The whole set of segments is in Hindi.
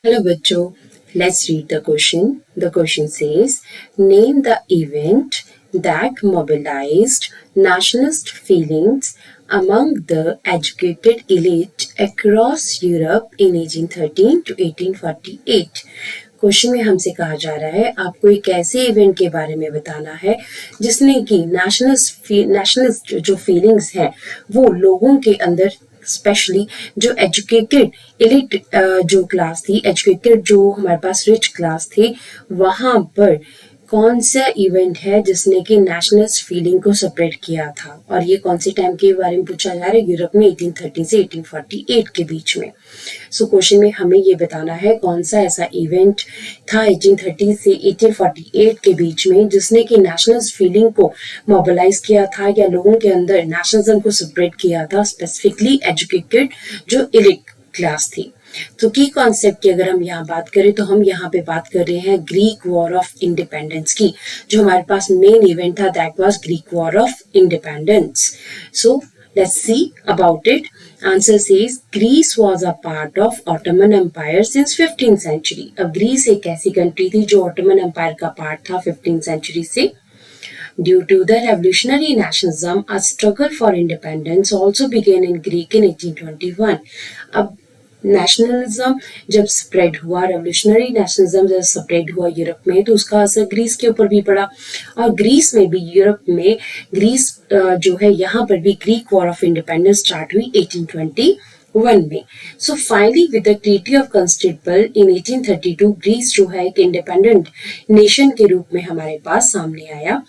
Hello bachcho, let's read the question. The question says, name the event that mobilized nationalist feelings among the educated elite across Europe in 1813 to 1848. Question में हमसे कहा जा रहा है आपको एक ऐसे इवेंट के बारे में बताना है जिसने कि नेशनलिस्ट जो फीलिंग्स हैं वो लोगों के अंदर स्पेशली जो एजुकेटेड एलिट जो क्लास थी एजुकेटेड जो हमारे पास रिच क्लास थी वहां पर कौन सा इवेंट है जिसने कि नेशनलिस्ट फीलिंग को सेपरेट किया था और ये कौन से टाइम के बारे में पूछा जा रहा है यूरोप में 1830 से 1848 के बीच में। सो क्वेश्चन में हमें ये बताना है कौन सा ऐसा इवेंट था 1830 से 1848 के बीच में जिसने कि नेशनलिस्ट फीलिंग को मोबिलाइज किया था या लोगों के अंदर नेशनलिज्म को सेपरेट किया था, स्पेसिफिकली एजुकेटेड जो एलिट क्लास थी। तो की कॉन्सेप्ट की अगर हम यहाँ बात करें तो हम यहाँ पे बात कर रहे हैं ग्रीक वॉर ऑफ इंडिपेंडेंस की। जो हमारे पास मेन इवेंट था that was Greek war of independence. So let's see about it. Answer says Greece was a part of Ottoman Empire since 15th century. अब ग्रीस एक ऐसी कंट्री थी जो ऑटोमन एम्पायर का पार्ट था 15th century से। Due to the revolutionary nationalism, a struggle for independence also began in Greek in 1821. अब नेशनलिज्म जब स्प्रेड हुआ, रेवोल्यूशनरी नेशनलिज्म जब स्प्रेड हुआ यूरोप में तो उसका असर ग्रीस के ऊपर भी पड़ा और ग्रीस में भी यूरोप में ग्रीस जो है यहाँ पर भी Greek war of independence start हुई 1821 में। So finally with the treaty of Constantinople in 1832 Greece जो है एक इंडिपेंडेंट नेशन के रूप में हमारे पास सामने आया।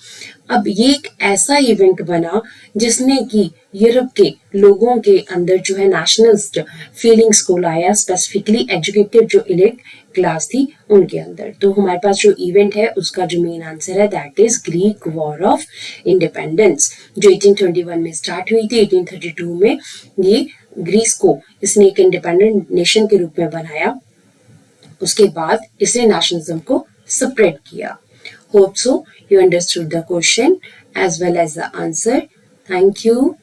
अब ये एक ऐसा इवेंट बना जिसने कि यूरोप के लोगों के अंदर जो है नेशनलिस्ट फीलिंग्स को लाया, स्पेसिफिकली एजुकेटेड जो एलिट क्लास थी उनके अंदर। तो हमारे पास जो इवेंट है उसका जो मेन आंसर है that is Greek war of independence जो 1821 में स्टार्ट हुई थी। 1832 में ये ग्रीस को इसने एक इंडिपेंडेंट नेशन के रूप में बनाया, उसके बाद इसने नेशनलिज्म को सेपरेट किया। Hope so you understood the question as well as the answer. Thank you.